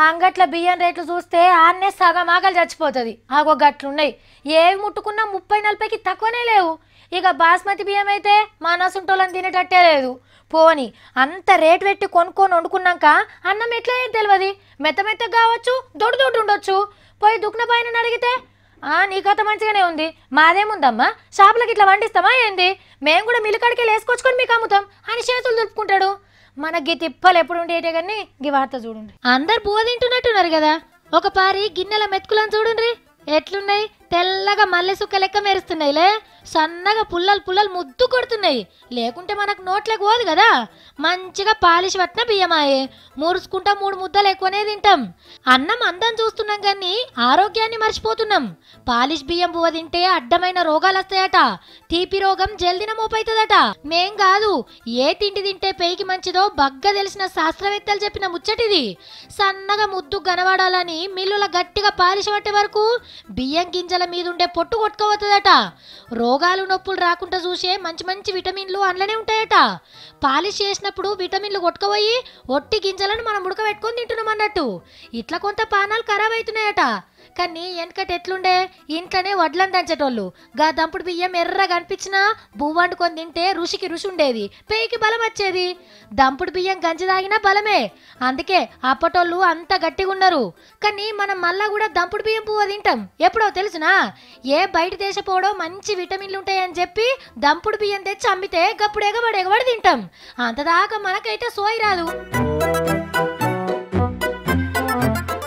అంగట్ల బియ్యం రేట్లు చూస్తే ఆన్నే సగం ఆకలి చచ్చిపోతుంది. ఆగో గట్లున్నాయి. ఏవి ముట్టుకున్నా 30-40కి తక్కువనే లేవు. ఇక బాస్మతి బియ్యం అయితే మనసుంటోళ్ళని తినేటట్టే లేదు. పోని అంత రేటు పెట్టి కొనుక్కొని వండుకున్నాక అన్నం ఎట్లా తెలియదు. మెత్తగా కావచ్చు, దొడ్డు ఉండొచ్చు. పోయి దుక్న పైన అడిగితే నీ కథ మంచిగానే ఉంది, మాదేముందమ్మా షాపులకి ఇట్లా వండిస్తామా ఏంది, మేము కూడా మిల్లుకాడికి వేసుకొచ్చుకొని మీకు అమ్ముతాం అని చేతులు దులుపుకుంటాడు. మనకి తిప్పలు ఎప్పుడు ఉండేటే కానీ ఈ వార్త చూడండి. అందరు పువ్వు తింటున్నట్టున్నారు కదా. ఒక పారి గిన్నెల మెతుకులను చూడండి ఎట్లున్నాయి. తెల్లగా మల్లె సుక్క లెక్క మెరుస్తున్నాయిలే. సన్నగా పుల్లలు ముద్దు కొడుతున్నాయి. లేకుంటే మనకు నోట్లోకి పోదు కదా. మంచిగా పాలిష్ పట్టిన బియ్యమాయే. మురుసుకుంటా 3 ముద్దలు ఎక్కువనే తింటాం. అన్నం అందం చూస్తున్నాం కానీ ఆరోగ్యాన్ని మర్చిపోతున్నాం. పాలిష్ బియ్యం పువ్వు తింటే అడ్డమైన రోగాలు వస్తాయట. తీపి రోగం జల్దిన మోపైతుందట. మేం కాదు, ఏ తిండి తింటే పేయికి మంచిదో బగ్గ తెలిసిన శాస్త్రవేత్తలు చెప్పిన ముచ్చటిది. సన్నగా ముద్దు గనవాడాలని మిల్లుల గట్టిగా పాలిష్ పట్టే వరకు బియ్యం గింజల మీదుండే పొట్టు కొట్టుకోవద్దట. రోగాలు నొప్పులు రాకుండా చూసే మంచి విటమిన్లు అందులోనే ఉంటాయట. పాలిష్ చేసినప్పుడు విటమిన్లు కొట్టుకుపోయి ఒట్టి గింజలను మనం ఉడకబెట్టుకొని తింటున్నాం అన్నట్టు. ఇట్లా కొంత పానాలు ఖరాబ్ అవుతున్నాయట. కానీ వెనకటి ఎట్లుండే, ఇంట్లోనే వడ్లను దంచేటోళ్ళు. గా దంపుడు బియ్యం ఎర్రగా అనిపించినా బువ్వ వండుకొని తింటే రుచికి రుచి ఉండేది, పేయికి బలం వచ్చేది. దంపుడు బియ్యం గంజి తాగినా బలమే. అందుకే అప్పటోళ్ళు అంత గట్టిగా ఉన్నారు. కానీ మనం మళ్ళా కూడా దంపుడు బియ్యం పువ్వు తింటాం. ఎప్పుడో తెలుసునా, ఏ బయట దేశపోవడో మంచి విటమిన్లు ఉంటాయని చెప్పి దంపుడు బియ్యం తెచ్చి అమ్మితే గప్పుడు ఎగబడి తింటాం. అంతదాకా మనకైతే సోయి రాదు.